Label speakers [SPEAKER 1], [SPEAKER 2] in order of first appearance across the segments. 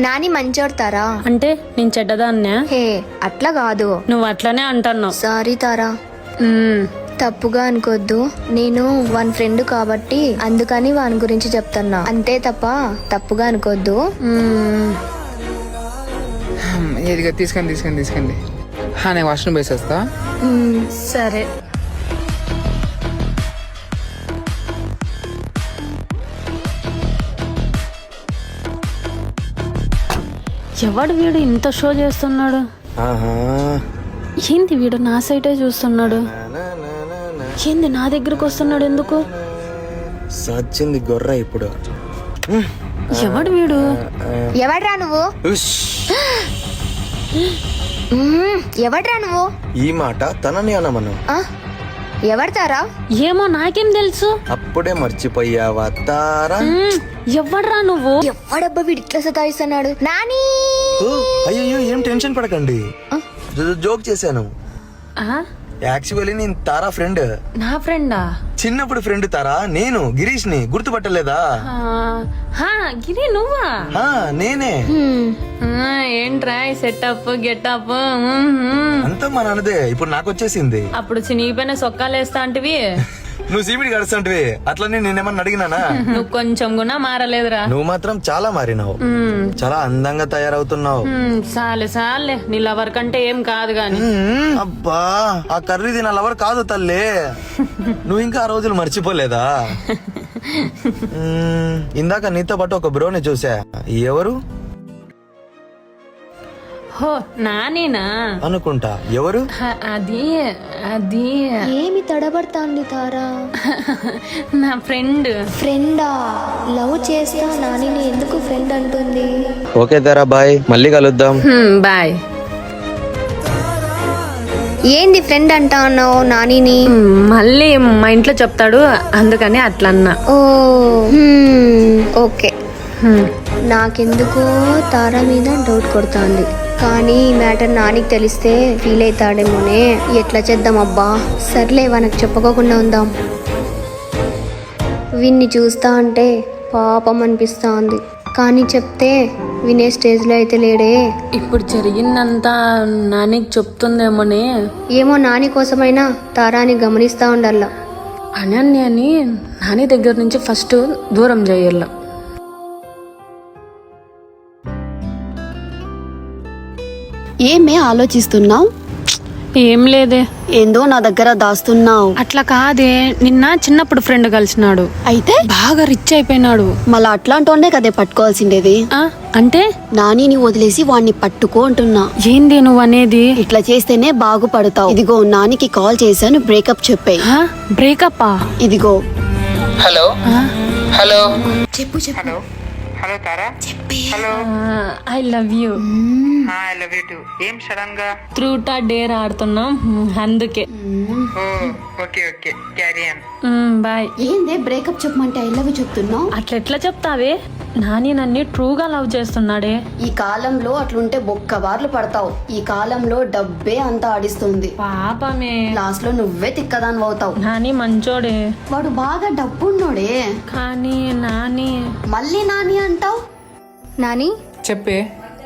[SPEAKER 1] నాని మంచోడు తారా.
[SPEAKER 2] అంటే నేను చెడ్డదాన్నే?
[SPEAKER 1] హే అట్లా కాదు,
[SPEAKER 2] నువ్వు అట్లానే అంటున్నావు.
[SPEAKER 1] సారీ తారా, తప్పుగా అనుకోద్దు. నేను వాని ఫ్రెండ్ కాబట్టి అందుకని వాని గురించి చెప్తున్నా, అంతే తప్ప తప్పుగా అనుకోద్దు.
[SPEAKER 3] ఏదిగా తీసుకోండి. నేను వాష్రూమ్ వేసేస్తా.
[SPEAKER 2] సరే. ఎవడు వీడు ఇంత షో చేస్తున్నాడు? ఏంది వీడు నా సైడే చూస్తున్నాడు? ఏంది నా దగ్గరకు వస్తున్నాడు? ఎందుకు
[SPEAKER 4] సచ్చింది గొర్ర ఇప్పుడు.
[SPEAKER 2] ఎవడు వీడు?
[SPEAKER 1] ఎవడ్రా నువ్వు? ఎవడ్రా నువ్వు?
[SPEAKER 4] ఈ మాట తనని అనమను.
[SPEAKER 1] ఎవడతారా?
[SPEAKER 2] ఏమో నాకేం తెలుసు.
[SPEAKER 4] అప్పుడే మర్చిపోయావా తారా?
[SPEAKER 2] ఎవడ్రా నువ్వు?
[SPEAKER 1] ఎవడబ్బా వీడు ఇట్లా సతాయిస్తున్నాడు? నాని!
[SPEAKER 4] అయ్యో ఏం టెన్షన్ పడకండి, జోక్ చేశాను. యాక్చువల్లీ నేను తారా ఫ్రెండ్.
[SPEAKER 2] నా ఫ్రెండా?
[SPEAKER 4] చిన్నప్పుడు ఫ్రెండ్ తారా. నేను గిరీష్ ని గుర్తుపట్టలేదా?
[SPEAKER 2] గిరి నువ్వా?
[SPEAKER 4] నేనే.
[SPEAKER 2] ఏంట్రా సెటప్ గెటప్?
[SPEAKER 4] అంతా మా నాన్నదే. ఇప్పుడు నాకు వచ్చేసింది.
[SPEAKER 2] అప్పుడు చినిగిపోయిన సొక్కాలు వేస్తా అంటివి.
[SPEAKER 4] నువ్వు సీమిడి గడుస్తాంటివి. అట్లనే నేనేమన్నా అడిగినానా?
[SPEAKER 2] నువ్వు కొంచెం కూడా మారలేదురా.
[SPEAKER 4] నువ్వు మాత్రం చాలా మారినావు. చాలా అందంగా తయారవుతున్నావు.
[SPEAKER 2] చాలే నీ లవర్ కంటే ఏం కాదు గాని.
[SPEAKER 4] అబ్బా ఆ కర్రీది నా లవర్ కాదు తల్లి. నువ్వు ఇంకా ఆ రోజులు మర్చిపోలేదా? ఇందాక నీతో పాటు ఒక బ్రోని చూసా. ఎవరు?
[SPEAKER 2] హో నానేనా
[SPEAKER 4] అనుకుంటా. ఎవరు?
[SPEAKER 2] అది
[SPEAKER 1] ఏమి తడబడతాంది తారా?
[SPEAKER 2] నా ఫ్రెండ్.
[SPEAKER 1] ఫ్రెండా? లవ్ చేస్తా నానిని ఎందుకు ఫ్రెండ్ అంటుంది?
[SPEAKER 4] ఓకే తారా, బాయ్, మళ్ళీ కలుద్దాం.
[SPEAKER 2] బాయ్.
[SPEAKER 1] ఏంది ఫ్రెండ్ అంటా అన్నావు నానిని?
[SPEAKER 2] మళ్ళీ మా ఇంట్లో చెప్తాడు అందుకని అట్లా అన్నా.
[SPEAKER 1] ఓ ఓకే. నాకెందుకో తారా మీద డౌట్ కొడుతోంది, కానీ ఈ మ్యాటర్ నానికి తెలిస్తే ఫీల్ అవుతాడేమోనే. ఎట్లా చేద్దాం అబ్బా? సర్లే మనకు చెప్పుకోకుండా ఉందాం. విన్ని చూస్తా అంటే పాపం అనిపిస్తా ఉంది, కానీ చెప్తే వినే స్టేజ్లో అయితే లేడే.
[SPEAKER 2] ఇప్పుడు జరిగిందంతా నానికి చెప్తుందేమోనే.
[SPEAKER 1] ఏమో నాని కోసమైనా తారాని గమనిస్తా ఉండాల.
[SPEAKER 2] అనన్యని నాని దగ్గర నుంచి ఫస్ట్ దూరం చేయాల.
[SPEAKER 5] ఏమే ఆలోచిస్తున్నావు?
[SPEAKER 2] ఏం లేదే.
[SPEAKER 5] ఏందో నా దగ్గర దాస్తున్నావు.
[SPEAKER 2] అట్లా కాదే, నిన్న చిన్నప్పుడు ఫ్రెండ్ కలిసినాడు,
[SPEAKER 5] అయితే
[SPEAKER 2] బాగా రిచ్ అయిపోయినాడు.
[SPEAKER 5] మళ్ళా అట్లాంటోనే కదే పట్టుకోవాల్సిండేది.
[SPEAKER 2] అంటే
[SPEAKER 5] నానిని వదిలేసి వాణ్ణి పట్టుకో అంటున్నా.
[SPEAKER 2] ఏంది నువ్వు అనేది?
[SPEAKER 5] ఇట్లా చేస్తేనే బాగుపడతావు. ఇదిగో నానికి కాల్ చేశాను, బ్రేకప్ చెప్పే.
[SPEAKER 2] బ్రేకప్?
[SPEAKER 5] ఇదిగో.
[SPEAKER 3] హలో హలో
[SPEAKER 5] చెప్పు.
[SPEAKER 3] Hello hello Tara. Hello.
[SPEAKER 2] I love you.
[SPEAKER 3] I love you to. ఏం సడన్ గా?
[SPEAKER 2] ట్రూట్ ఆర్ డేర్ ఆడుతున్నాం అందుకే.
[SPEAKER 3] Okay carry on.
[SPEAKER 2] బాయ్.
[SPEAKER 5] ఏందే బ్రేకప్ చెప్పమంటే ఐ లవ్ యూ చెప్తున్నావు?
[SPEAKER 2] అట్లా ఎట్లా చెప్తావే? నాని నన్ను ట్రూగా లవ్ చేస్తున్నాడే.
[SPEAKER 5] ఈ కాలంలో అట్లుంటే బొక్క బార్లు పడతావు. ఈ కాలంలో డబ్బే అంతా ఆడిస్తుంది.
[SPEAKER 2] పాపమే,
[SPEAKER 5] లాస్ట్ లో నువ్వే తిక్కదాని అవుతావు.
[SPEAKER 2] నాని మంచోడే,
[SPEAKER 5] వాడు బాగా డబ్బున్నోడే.
[SPEAKER 2] కానీ నాని.
[SPEAKER 5] మళ్ళీ నాని అంటావు?
[SPEAKER 1] నాని
[SPEAKER 3] చెప్పే.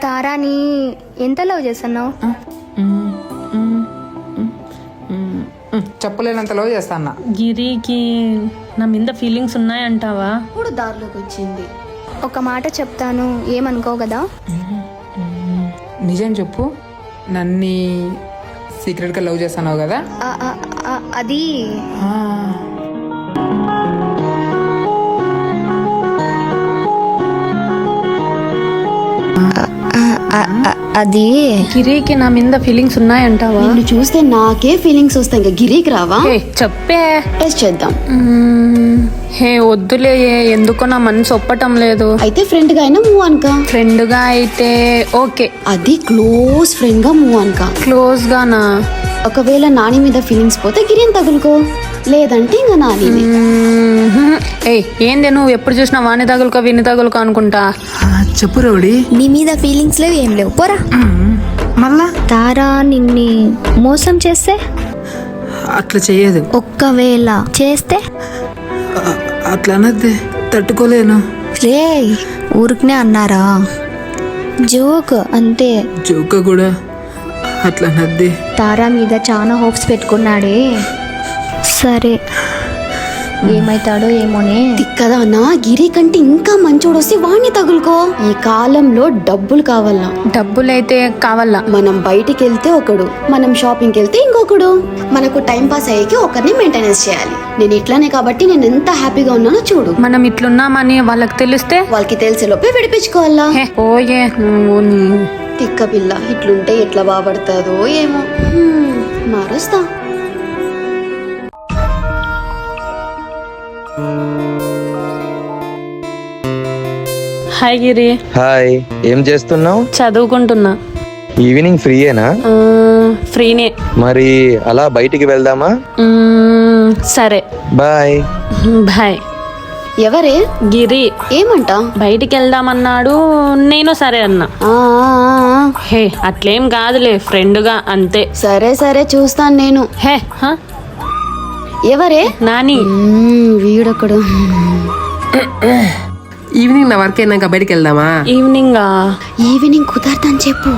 [SPEAKER 1] తారాని ఎంత లవ్ చేస్తున్నావు?
[SPEAKER 3] చెప్పలేనంత లవ్ చేస్తా అన్న.
[SPEAKER 2] గిరికి నా మీద ఫీలింగ్స్ ఉన్నాయంటావా?
[SPEAKER 5] ఇప్పుడు దారిలోకి వచ్చింది.
[SPEAKER 1] ఒక మాట చెప్తాను, ఏమనుకోవు కదా?
[SPEAKER 3] నిజం చెప్పు, నన్ను సీక్రెట్ గా లవ్ చేస్తున్నావు కదా?
[SPEAKER 1] అది అది
[SPEAKER 2] గిరికి నా మీద ఫీలింగ్స్ ఉన్నాయంటావా?
[SPEAKER 5] నిన్ను చూస్తే నాకే ఫీలింగ్స్ వస్తాయి, ఇంకా గిరికి రావా?
[SPEAKER 2] చెప్పే,
[SPEAKER 5] టెస్ట్ చేద్దాం.
[SPEAKER 2] హే వద్దులే, ఎందుకో నా మనసు ఒప్పటం లేదు.
[SPEAKER 5] అయితే ఫ్రెండ్ గా అయినా మూవ్ అనుక.
[SPEAKER 2] ఫ్రెండ్ గా అయితే ఓకే.
[SPEAKER 5] అది క్లోజ్ ఫ్రెండ్ గా మూవ్ అనుక.
[SPEAKER 2] క్లోజ్ గానా?
[SPEAKER 5] ఒకవేళ నాని మీద ఫీలింగ్స్ పోతే గిరిని తగులుకో, లేదంటే ఇంకా నాని.
[SPEAKER 2] ఏంది నువ్వు ఎప్పుడు చూసినా వాణి తగులుకో విని తగులుకో అనుకుంటా.
[SPEAKER 3] చెప్పు రౌడీ.
[SPEAKER 1] నీ మీద ఫీలింగ్స్ లేవు, ఏం లేవు, పోరా.
[SPEAKER 3] మళ్ళా
[SPEAKER 1] తారా నిన్ని మోసం చేస్తే?
[SPEAKER 3] అట్లా చెయ్యదు.
[SPEAKER 1] ఒక్కవేళ చేస్తే?
[SPEAKER 3] అట్లా అనద్దే, తట్టుకోలేను.
[SPEAKER 1] రే ఊరికనే అన్నారా? జోక్ అంతే.
[SPEAKER 3] జోక కూడా అట్లా నద్ది.
[SPEAKER 1] తారా మీద చాలా హోప్స్ పెట్టుకున్నాడే. సరే ఏమైతాడో ఏమోనే.
[SPEAKER 5] తిక్కదా అన్న, గిరి కంటే ఇంకా మంచోడు వస్తే వాణ్ణి తగులుకో. ఈ కాలంలో డబ్బులు కావాలా.
[SPEAKER 2] డబ్బులైతే కావాలా.
[SPEAKER 5] మనం బయటికి వెళ్తే ఒకడు, మనం షాపింగ్కి వెళ్తే ఇంకొకడు. మనకు టైం పాస్ అయ్యేకి ఒకరిని మెయింటెనెన్స్ చేయాలి. నేను ఇట్లానే కాబట్టి నేను ఎంత హ్యాపీగా ఉన్నానో చూడు.
[SPEAKER 2] మనం ఇట్లున్నామని వాళ్ళకి తెలిస్తే
[SPEAKER 5] వాళ్ళకి తెలిసేలోపే విడిపించుకోవాలా.
[SPEAKER 2] హే, పోయే నువ్వు
[SPEAKER 5] తిక్క పిల్ల ఇట్లుంటే ఎట్లా బాగుపడుతుందో ఏమో. మారుస్తా.
[SPEAKER 2] హాయ్ గిరి.
[SPEAKER 6] హాయ్, ఏం చేస్తున్నావు?
[SPEAKER 2] చదువుకుంటున్నా.
[SPEAKER 6] ఈవినింగ్ ఫ్రీయేనా?
[SPEAKER 2] ఫ్రీనే.
[SPEAKER 6] మరి అలా బయటికి వెళ్దామా?
[SPEAKER 2] సరే
[SPEAKER 6] బాయ్.
[SPEAKER 2] బాయ్.
[SPEAKER 5] ఎవరే?
[SPEAKER 2] గిరి.
[SPEAKER 5] ఏమంట?
[SPEAKER 2] బయటికి వెళ్దామన్నాడు, నేను సరే అన్నా. హే అట్లేం కాదులే, ఫ్రెండ్గా అంతే.
[SPEAKER 5] సరే సరే చూస్తాను నేను.
[SPEAKER 2] హే హ?
[SPEAKER 5] ఎవరే?
[SPEAKER 2] నాని.
[SPEAKER 5] వీడొకడు.
[SPEAKER 3] ఈవినింగ్ నా వర్క్ అయినాక బయటికి వెళ్దామా?
[SPEAKER 2] ఈవినింగ్
[SPEAKER 5] ఈవినింగ్ కుదరదని చెప్పు.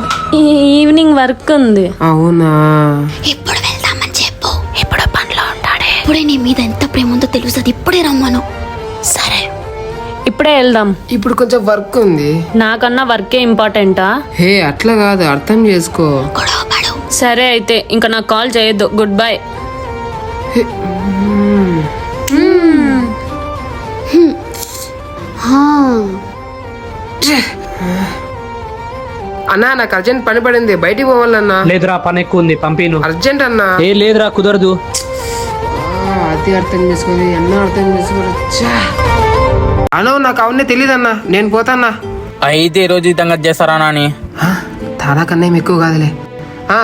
[SPEAKER 2] ఈవినింగ్ వర్క్ ఉంది.
[SPEAKER 3] అవునా?
[SPEAKER 5] ఇప్పుడు వెళ్దామని చెప్పు. ఇప్పుడు పనిలో ఉంటాడే. ఇప్పుడే నీ మీద ఎంత ప్రేమ ఉందో తెలుస్తుంది. ఇప్పుడే రమ్మను. సరే
[SPEAKER 2] ఇప్పుడే వెళ్దాం.
[SPEAKER 3] ఇప్పుడు కొంచెం వర్క్ ఉంది.
[SPEAKER 2] నాకన్నా వర్కే ఇంపార్టెంటా?
[SPEAKER 3] హే అట్లా కాదు, అర్థం చేసుకో.
[SPEAKER 5] గొడవపడు.
[SPEAKER 2] సరే అయితే ఇంకా నాకు కాల్ చేయొద్దు. Good bye.
[SPEAKER 3] అన్నా నాకు అర్జెంట్ పని పడింది, బయటికి పోవాలన్నా.
[SPEAKER 7] లేదురా, పని ఎక్కువ ఉంది, పంపిను.
[SPEAKER 3] అర్జెంట్ అన్నా.
[SPEAKER 7] ఏ లేదురా, కుదరదు.
[SPEAKER 3] అది అర్థం చేసుకోవాలి, అన్న అర్థం చేసుకోవాలి. అను నాకు అవన్నీ తెలియదన్నా, నేను పోతాన్నా.
[SPEAKER 8] అయితే ఈ రోజు ఈ సంగతి చేస్తారా నాని?
[SPEAKER 3] తారా కన్నా ఏం ఎక్కువ కాదులే.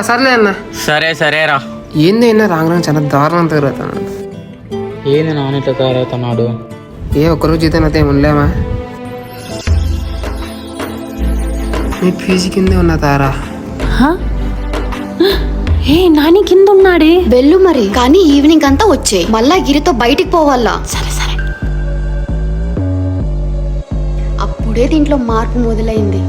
[SPEAKER 3] సర్లే అన్న.
[SPEAKER 8] సరే సరేరా.
[SPEAKER 3] ఏంది అయినా రాంగ్ చాలా దారుణం తగులుతాను.
[SPEAKER 8] ఏంది నాని ఇట్లా తయారవుతున్నాడు?
[SPEAKER 3] ఏ ఒక్కరోజు జీతం అయితే ఉండలేమా? నీ ఫీజు కిందే ఉన్నా తారా.
[SPEAKER 2] ఏ నాని కింద ఉన్నాడే.
[SPEAKER 5] వెళ్ళు మరి, కానీ ఈవినింగ్ అంతా వచ్చే. మళ్ళా గిరితో బయటికి పోవాలా. సరే సరే. అప్పుడే దీంట్లో మార్పు మొదలైంది.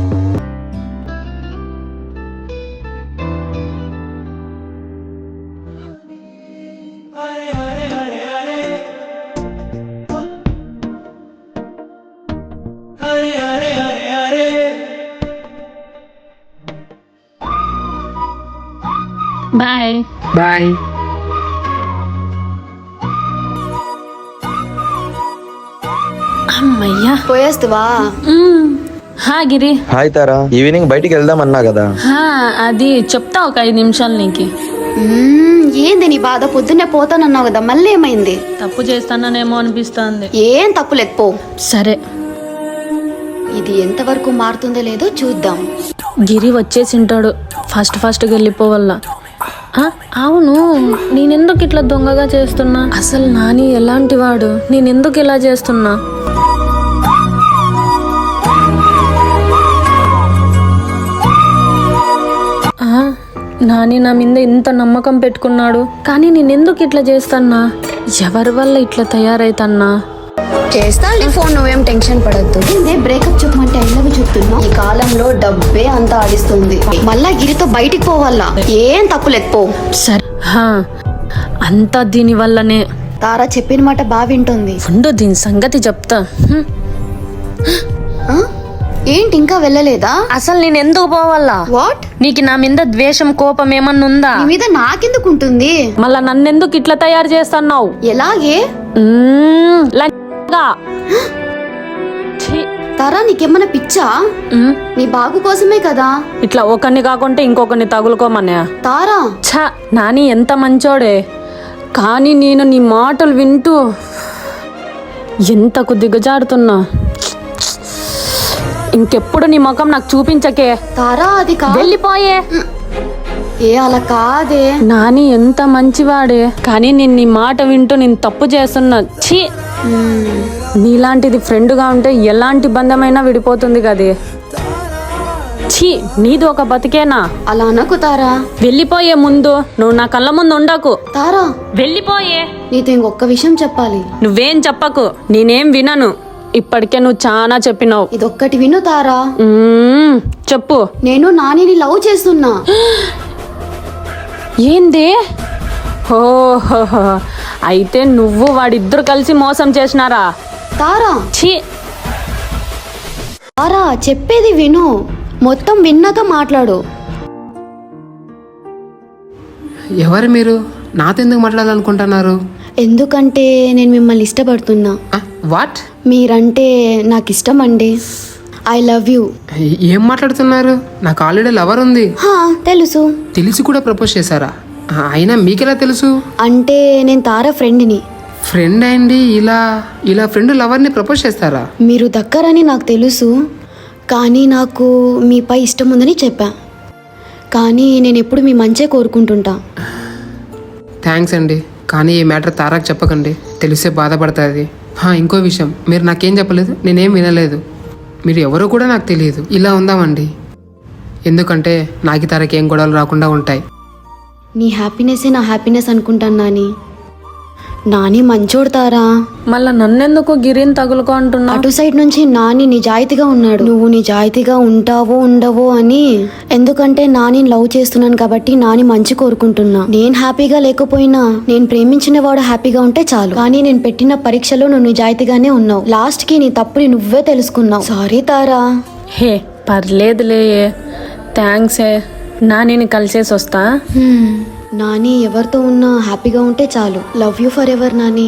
[SPEAKER 2] బాయ్.
[SPEAKER 3] బాయ్.
[SPEAKER 2] అమ్మయ్యా.
[SPEAKER 5] పోయేస్తువా?
[SPEAKER 2] హా గిరి.
[SPEAKER 6] హాయ్ తారా, ఈవినింగ్ బయటికి వెళ్దాం అన్నా కదా.
[SPEAKER 2] అది చెప్తా ఒక 5 నిమిషాలు నీకు.
[SPEAKER 5] ఏంది నీ బాధ? పొద్దున్నే పోతానన్నావు కదా, మళ్ళీ ఏమైంది?
[SPEAKER 2] తప్పు చేస్తాననేమో అనిపిస్తుంది.
[SPEAKER 5] ఏం తప్పు లేకపో.
[SPEAKER 2] సరే
[SPEAKER 5] ఇది ఎంతవరకు మారుతుందో లేదో చూద్దాం.
[SPEAKER 2] గిరి వచ్చేసింటాడు. ఫాస్ట్గా వెళ్ళిపోవాల. అవును, నేనెందుకు ఇట్లా దొంగగా చేస్తున్నా? అసలు నాని ఎలాంటి వాడు? నేనెందుకు ఇలా చేస్తున్నా? నాని నా మీద ఇంత నమ్మకం పెట్టుకున్నాడు, కానీ నేనెందుకు ఇట్లా చేస్తాన్నా? ఎవరి వల్ల ఇట్లా తయారైతన్నా?
[SPEAKER 5] చేస్తా ఫోన్, నువ్వేం టెన్షన్ పడద్దు. బ్రేకప్ చెప్పమంటే ఐ లవ్ చెప్తున్నా. ఈ కాలంలో డబ్బే అంతా ఆడిస్తుంది. మళ్ళా గిరితో బయటికి పోవాలా. ఏం తప్పు లేకపో.
[SPEAKER 2] సరే అంతా దీని వల్లనే.
[SPEAKER 5] తారా చెప్పిన మాట బాగా వింటుంది.
[SPEAKER 2] ఉండు, దీని సంగతి చెప్తా.
[SPEAKER 5] ఏంటి ఇంకా వెళ్ళలేదా?
[SPEAKER 2] అసలు నేను ఎందుకు పోవాలా?
[SPEAKER 5] వాట్?
[SPEAKER 2] నీకు నా మీద ద్వేషం, కోపం ఏమన్నా ఉందా?
[SPEAKER 5] నీ మీద నాకెందుకు ఉంటుంది?
[SPEAKER 2] మళ్ళా నన్నెందుకు ఇట్లా తయారు చేస్తున్నావు?
[SPEAKER 5] ఎలాగే? తారా నీకేమన్నా పిచ్చా? నీ బాగు కోసమే కదా.
[SPEAKER 2] ఇట్లా ఒకరిని కాకుంటే ఇంకొకరిని తగులుకోమన్నా.
[SPEAKER 5] తారా
[SPEAKER 2] నాని ఎంత మంచోడే, కానీ నేను నీ మాటలు వింటూ ఎంతకు దిగజారుతున్నా. ఇంకెప్పుడు నీ ముఖం నాకు చూపించకే.
[SPEAKER 5] తారా అది
[SPEAKER 2] వెళ్ళిపోయే.
[SPEAKER 5] ఏ అలా కాదే.
[SPEAKER 2] నాని ఎంత మంచివాడే, కానీ నేను నీ మాట వింటూ నేను తప్పు చేస్తున్నా. ఛీ, నీలాంటిది ఫ్రెండ్గా ఉంటే ఎలాంటి బంధమైనా విడిపోతుంది కదే. ఛీ, నీది ఒక బతికేనా?
[SPEAKER 5] అలా అనకు తారా.
[SPEAKER 2] వెళ్ళిపోయే ముందు నువ్వు నా కళ్ళ ముందు ఉండకు.
[SPEAKER 5] తారా
[SPEAKER 2] వెళ్ళిపోయే.
[SPEAKER 5] నీతో ఇంకొక విషయం చెప్పాలి.
[SPEAKER 2] నువ్వేం చెప్పకు, నేనేం వినను. ఇప్పటికే నువ్వు చాలా చెప్పినావు.
[SPEAKER 5] ఇదొక్కటి విను తారా,
[SPEAKER 2] చెప్పు.
[SPEAKER 5] నేను నానిని లవ్ చేస్తున్నా.
[SPEAKER 2] ఏంది? ఓహో, అయితే నువ్వు వాడిద్దరు కలిసి మోసం చేసినారా?
[SPEAKER 5] తారా
[SPEAKER 2] ఛీ,
[SPEAKER 5] తారా చెప్పేది విను, మొత్తం విన్నాక మాట్లాడు.
[SPEAKER 3] ఎవరు మీరు? నాతో ఎందుకు మాట్లాడాలనుకుంటున్నారు?
[SPEAKER 5] ఎందుకంటే నేను మిమ్మల్ని ఇష్టపడుతున్నా.
[SPEAKER 3] వాట్?
[SPEAKER 5] మీరంటే నాకు ఇష్టం అండి. I love you.
[SPEAKER 3] ఏం మాట్లాడుతున్నారు? నాకు ఆల్రెడీ లవర్ ఉంది.
[SPEAKER 5] తెలుసు.
[SPEAKER 3] తెలిసి కూడా ప్రపోజ్ చేశారా? అయినా మీకెలా తెలుసు?
[SPEAKER 5] అంటే నేను తారా ఫ్రెండ్ని.
[SPEAKER 3] ఫ్రెండ్ అయింది ఇలా ఫ్రెండ్ లవర్ని ప్రపోజ్ చేస్తారా?
[SPEAKER 5] మీరు దక్కరని నాకు తెలుసు, కానీ నాకు మీపై ఇష్టం ఉందని చెప్పా. కానీ నేను ఎప్పుడు మీ మంచే కోరుకుంటుంటా.
[SPEAKER 3] థ్యాంక్స్ అండి, కానీ ఈ మ్యాటర్ తారాకు చెప్పకండి, తెలిసే బాధపడుతుంది. ఇంకో విషయం, మీరు నాకేం చెప్పలేదు, నేనేం వినలేదు. మీరు ఎవరో కూడా నాకు తెలియదు. ఇలా ఉందామండి, ఎందుకంటే నాకు తారకి ఏం గొడవలు రాకుండా ఉంటాయి.
[SPEAKER 5] నీ హ్యాపీనెస్సే నా హ్యాపీనెస్ అనుకుంటాను నాని మంచోడు తారా.
[SPEAKER 2] మళ్ళా నన్నెందుకు గిరిని తగులుకో అంటున్నా?
[SPEAKER 5] అటు సైడ్ నుంచి నాని నిజాయితీగా ఉన్నాడు. నువ్వు నిజాయితీగా ఉంటావో ఉండవో అని. ఎందుకంటే నాని లవ్ చేస్తున్నాను కాబట్టి నాని మంచి కోరుకుంటున్నా. నేను హ్యాపీగా లేకపోయినా నేను ప్రేమించిన వాడు హ్యాపీగా ఉంటే చాలు. కానీ నేను పెట్టిన పరీక్షలో నువ్వు నిజాయితీగానే ఉన్నావు. లాస్ట్ కి నీ తప్పుని నువ్వే తెలుసుకున్నావు. సారీ తారా.
[SPEAKER 2] హే పర్లేదులే, థ్యాంక్స్. నాని కలిసేసి వస్తా.
[SPEAKER 5] నాని ఎవరితో ఉన్నా హ్యాపీగా ఉంటే చాలు. Love you for ever Nani.